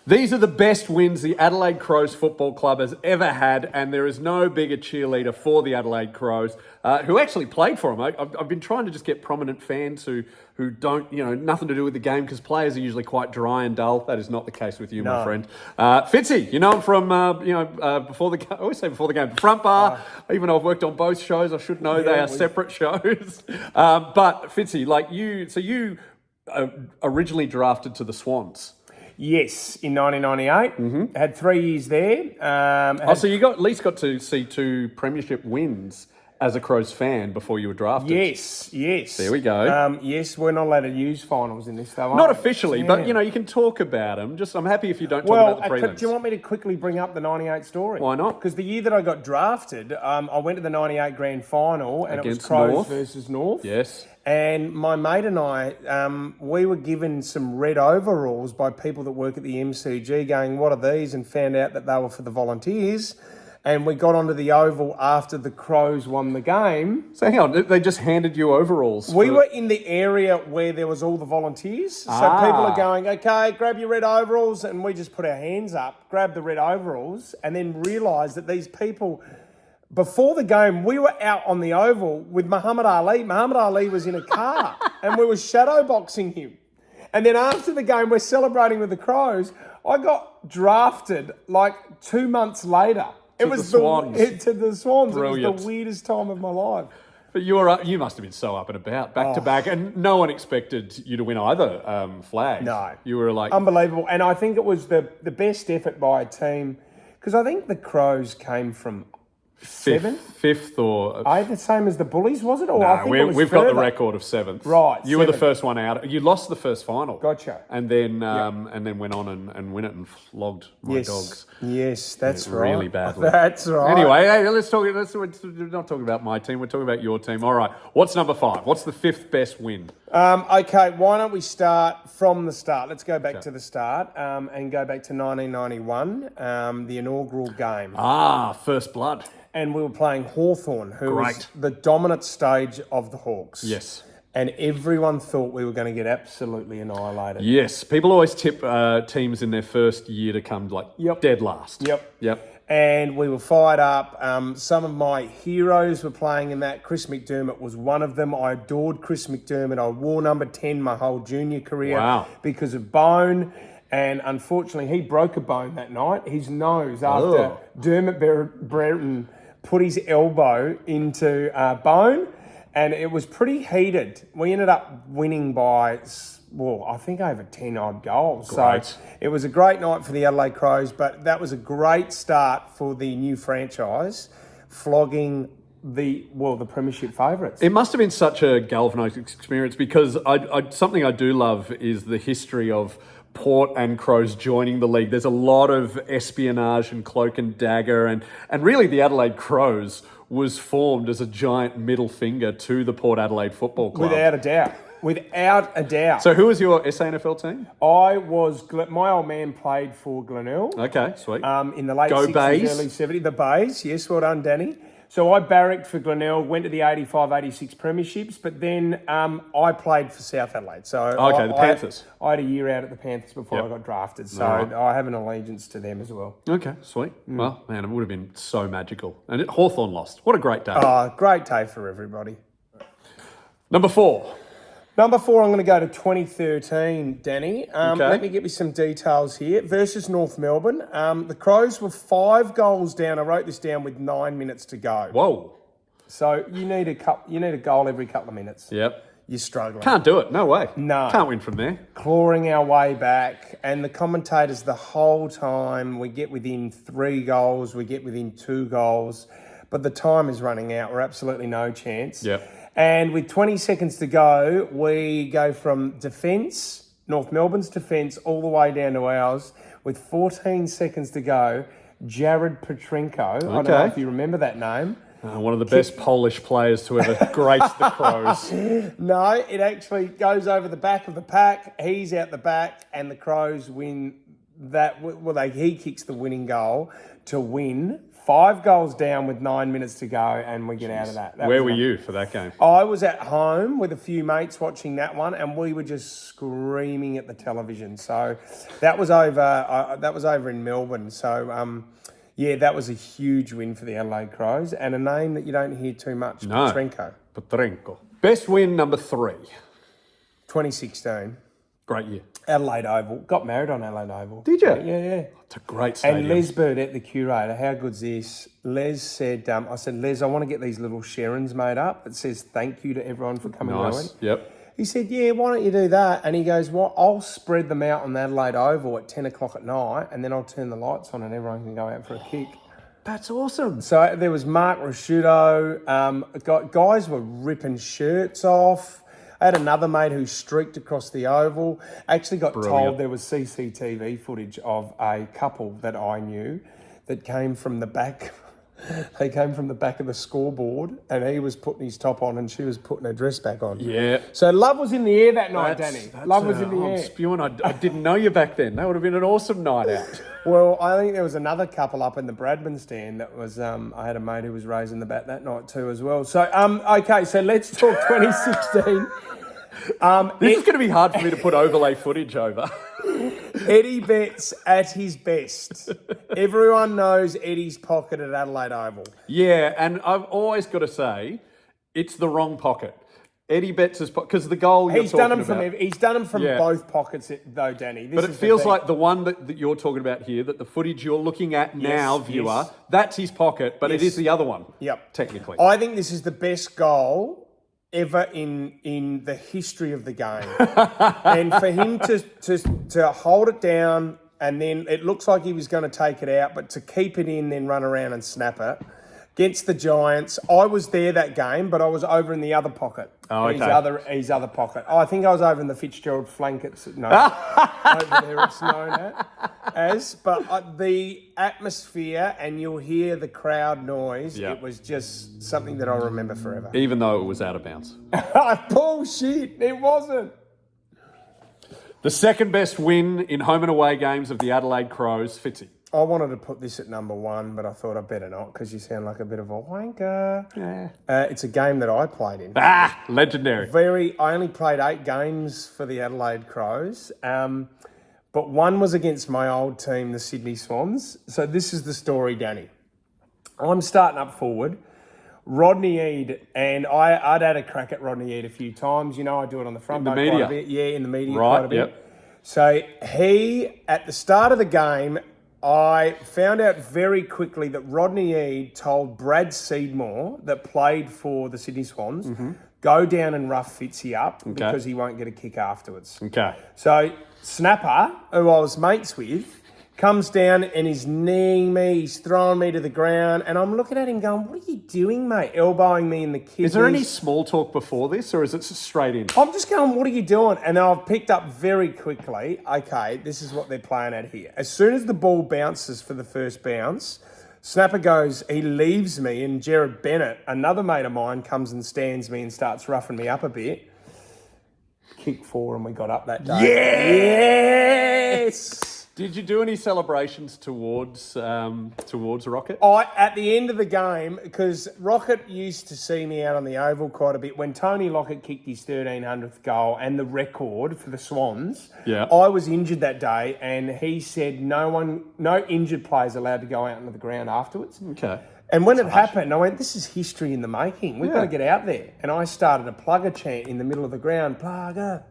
These are the best wins the Adelaide Crows Football Club has ever had, and there is no bigger cheerleader for the Adelaide Crows, who actually played for them. I've been trying to just get prominent fans who don't, nothing to do with the game, because players are usually quite dry and dull. That is not the case with you, my friend. Fitzy, you know him from, before the game. I always say before the game, the front bar. Even though I've worked on both shows, I should know they are separate shows. But Fitzy, you originally drafted to the Swans. Yes, in 1998. Mm-hmm. Had 3 years there. So you at least got to see 2 premiership wins as a Crows fan before you were drafted. Yes. There we go. Yes, we're not allowed to use finals in this, though. Not officially, but you can talk about them. I'm happy if you don't talk about the prelims. Do you want me to quickly bring up the 98 story? Why not? Because the year that I got drafted, I went to the 98 grand final, and against it was Crows North versus North. Yes. And my mate and I, we were given some red overalls by people that work at the MCG going, what are these? And found out that they were for the Volunteers. And we got onto the oval after the Crows won the game. So hang on, they just handed you overalls? We were in the area where there was all the Volunteers. So people are going, okay, grab your red overalls. And we just put our hands up, grab the red overalls, and then realised that these people... Before the game, we were out on the oval with Muhammad Ali. Muhammad Ali was in a car and we were shadowboxing him. And then after the game, we're celebrating with the Crows. I got drafted like 2 months later. To the Swans. To the Swans. Brilliant. It was the weirdest time of my life. But you must have been so up and about, back to back, and no one expected you to win either flag. No. You were like... Unbelievable. And I think it was the best effort by a team, because I think the Crows came from... Fifth or... the same as the Bullies, was it? Or no, I think it was we've got the record of 7th. Right. You were the first one out. You lost the first final. Gotcha. And then went on and win it and flogged my dogs. Yes, that's right. Really badly. That's right. Anyway, let's we're not talking about my team. We're talking about your team. All right. What's number 5? What's the 5th best win? Okay, why don't we start from the start? Let's go back to the start and go back to 1991, the inaugural game. First blood. And we were playing Hawthorn, who was the dominant stage of the Hawks. Yes. And everyone thought we were going to get absolutely annihilated. Yes. People always tip teams in their first year to come dead last. Yep. And we were fired up. Some of my heroes were playing in that. Chris McDermott was one of them. I adored Chris McDermott. I wore number 10 my whole junior career because of bone. And unfortunately, he broke a bone that night. His nose, after Dermot Brereton put his elbow into bone, and it was pretty heated. We ended up winning by, I think over 10 odd goals. Great. So it was a great night for the Adelaide Crows, but that was a great start for the new franchise, flogging the premiership favourites. It must have been such a galvanising experience, because something I do love is the history of Port and Crows joining the league. There's a lot of espionage and cloak and dagger, and really the Adelaide Crows was formed as a giant middle finger to the Port Adelaide Football Club. Without a doubt. So who was your SANFL team? My old man played for Glenelg. Okay, sweet. In the late Go 60s, Bays. early 70s. The Bays, yes, well done, Danny. So I barracked for Glenelg, went to the 85-86 premierships, but then I played for South Adelaide. So the Panthers. I had a year out at the Panthers before I got drafted, so I have an allegiance to them as well. Okay, sweet. Well, man, it would have been so magical. And Hawthorn lost. What a great day. Great day for everybody. Number 4. Number 4, I'm going to go to 2013, Danny. Let me get you some details here. Versus North Melbourne. The Crows were 5 goals down. I wrote this down with 9 minutes to go. Whoa. So you need a goal every couple of minutes. Yep. You're struggling. Can't do it. No way. No. Can't win from there. Clawing our way back. And the commentators the whole time, we get within 3 goals, we get within 2 goals. But the time is running out. We're absolutely no chance. Yep. And with 20 seconds to go, we go from defence, North Melbourne's defence, all the way down to ours. With 14 seconds to go, Jared Petrenko, I don't know if you remember that name. One of the best Polish players to ever grace the Crows. No, it actually goes over the back of the pack. He's out the back, and the Crows win that. He kicks the winning goal to win 5 goals down with 9 minutes to go, and we get out of that. Where were you for that game? I was at home with a few mates watching that one, and we were just screaming at the television. So that was over. That was over in Melbourne. So that was a huge win for the Adelaide Crows, and a name that you don't hear too much. No, Petrenko. Best win number 3. 2016. Great year. Adelaide Oval. Got married on Adelaide Oval. Did you? Yeah. It's a great stadium. And Les Burdett, the curator, how good's this? Les said, I said, Les, I want to get these little Sharons made up. It says thank you to everyone for coming rowing. Yep. He said, yeah, why don't you do that? And he goes, well, I'll spread them out on the Adelaide Oval at 10 o'clock at night, and then I'll turn the lights on and everyone can go out for a kick. That's awesome. So there was Mark Rasciuto. Guys were ripping shirts off. I had another mate who streaked across the oval. Actually got told there was CCTV footage of a couple that I knew that came from the back. They came from the back of the scoreboard, and he was putting his top on and she was putting her dress back on. Yeah. So love was in the air that night, Danny. Love was in the air. I'm spewing. I didn't know you back then. That would have been an awesome night out. Well, I think there was another couple up in the Bradman stand that was, I had a mate who was raising the bat that night too as well. So, okay, so let's talk 2016. This is going to be hard for me to put overlay footage over. Eddie Betts at his best. Everyone knows Eddie's pocket at Adelaide Oval. Yeah, and I've always got to say, it's the wrong pocket. Eddie Betts' pocket, because the goal he's done them from both pockets, though, Danny. But it feels like the one that you're talking about here, that the footage you're looking at now, viewer, that's his pocket, but it is the other one. Yep. Technically. I think this is the best goal ever in the history of the game. And for him to hold it down, and then it looks like he was going to take it out, but to keep it in, then run around and snap it against the Giants. I was there that game, but I was over in the other pocket. Oh, okay. His other pocket. I think I was over in the Fitzgerald flank. Over there it's known as. But the atmosphere, and you'll hear the crowd noise, it was just something that I'll remember forever. Even though it was out of bounds. Bullshit, it wasn't. The second best win in home and away games of the Adelaide Crows, Fitzy. I wanted to put this at number 1, but I thought I'd better not because you sound like a bit of a wanker. Yeah. It's a game that I played in. Legendary. I only played 8 games for the Adelaide Crows, but one was against my old team, the Sydney Swans. So this is the story, Danny. I'm starting up forward. Rodney Eade, and I'd had a crack at Rodney Eade a few times. You know, I do it on the front in the media. Quite a bit. Yeah, in the media quite a bit. Yep. So at the start of the game, I found out very quickly that Rodney Eade told Brad Seedmore, that played for the Sydney Swans, go down and rough Fitzy up because he won't get a kick afterwards. Okay. So Snapper, who I was mates with, comes down and he's kneeing me, he's throwing me to the ground, and I'm looking at him going, what are you doing, mate? Elbowing me in the kidneys. Is there any small talk before this, or is it straight in? I'm just going, what are you doing? And then I've picked up very quickly, okay, this is what they're playing at here. As soon as the ball bounces for the first bounce, Snapper goes, he leaves me, and Jared Bennett, another mate of mine, comes and stands me and starts roughing me up a bit. Kick 4 and we got up that day. Yes! Did you do any celebrations towards Rocket? At the end of the game, because Rocket used to see me out on the oval quite a bit. When Tony Lockett kicked his 1300th goal and the record for the Swans, I was injured that day, and he said no injured players allowed to go out into the ground afterwards. Okay. And when it happened, I went, this is history in the making. We've got to get out there. And I started a plugger chant in the middle of the ground. Plugger.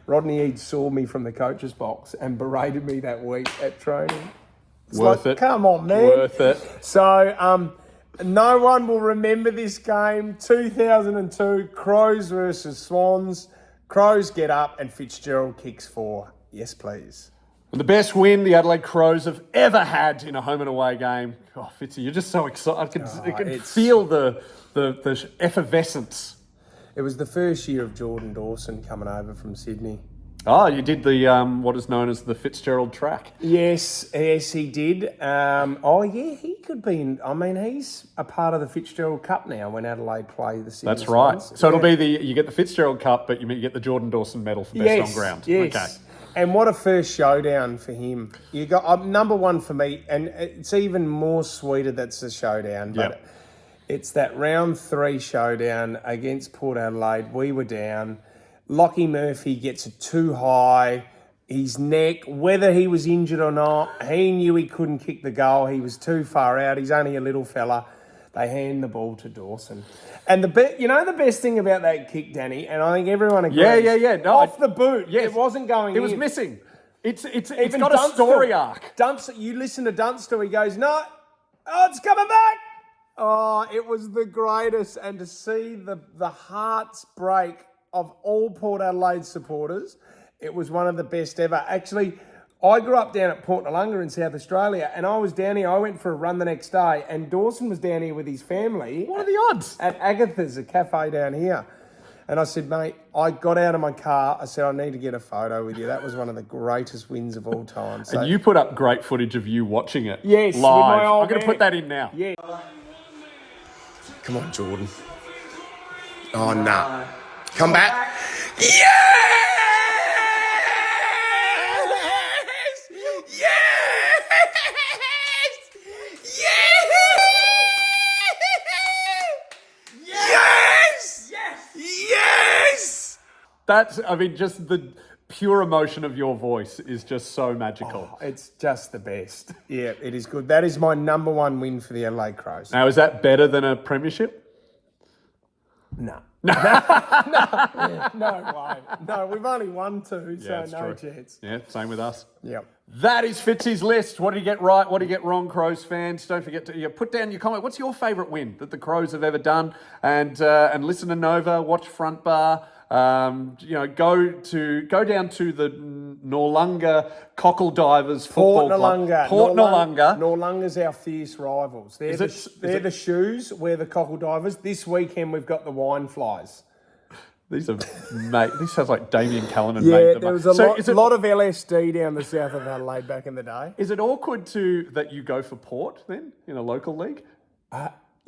Rodney Eade saw me from the coach's box and berated me that week at training. Worth it. Come on, man. Worth it. So, no one will remember this game. 2002, Crows versus Swans. Crows get up and Fitzgerald kicks 4. Yes, please. And the best win the Adelaide Crows have ever had in a home and away game. Oh, Fitzy, you're just so excited. I can feel the effervescence. It was the first year of Jordan Dawson coming over from Sydney. Oh, you did the what is known as the Fitzgerald track. Yes, he did. He could be. He's a part of the Fitzgerald Cup now when Adelaide play the Sydney. That's right. Swans. So it'll be you get the Fitzgerald Cup, but you get the Jordan Dawson medal for best on ground. Yes. Okay. And what a first showdown for him. You got number one for me, and it's even more sweeter that's a showdown. But it's that round 3 showdown against Port Adelaide. We were down. Lockie Murphy gets it too high. His neck, whether he was injured or not, he knew he couldn't kick the goal. He was too far out. He's only a little fella. They hand the ball to Dawson. And the best thing about that kick, Danny, and I think everyone agrees. Yeah. No, off the boot. Yes. It wasn't going in. It was missing. It's got a story arc. Dunster, you listen to Dunster, he goes, no, it's coming back. Oh, it was the greatest. And to see the hearts break of all Port Adelaide supporters, it was one of the best ever. Actually, I grew up down at Port Noarlunga in South Australia, and I was down here. I went for a run the next day, and Dawson was down here with his family. What are the odds? At Agatha's, a cafe down here. And I said, mate, I got out of my car. I said, I need to get a photo with you. That was one of the greatest wins of all time. So, and you put up great footage of you watching it. Yes, live. with my old I'm going to put that in now. Yeah. Come on, Jordan. Oh, nah. Come back. Yes! That's, just the pure emotion of your voice is just so magical. Oh, it's just the best. Yeah, it is good. That is my number one win for the Adelaide Crows. Now, is that better than a premiership? No. No way. No, we've only won 2, so no chance. Yeah, same with us. Yep. That is Fitzy's list. What did he get right? What did he get wrong, Crows fans? Don't forget to put down your comment. What's your favourite win that the Crows have ever done? And listen to Nova, watch Front Bar. Go down to the Noarlunga Cockle Divers Football Club. Port Noarlunga. Noarlunga's our fierce rivals. They're the Shoes. We're the Cockle Divers. This weekend we've got the Wine Flies. These are This sounds like Damien Callanan made them. There was a lot of LSD down the south of Adelaide back in the day. Is it awkward that you go for Port then in a local league?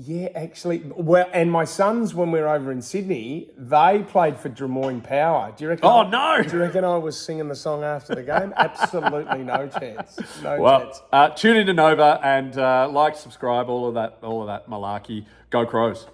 Yeah, actually. Well, and my sons, when we were over in Sydney, they played for Drummoyne Power. Do you reckon? Oh, no! Do you reckon I was singing the song after the game? Absolutely no chance. No chance. Tune into Nova and like, subscribe, all of that malarkey. Go Crows.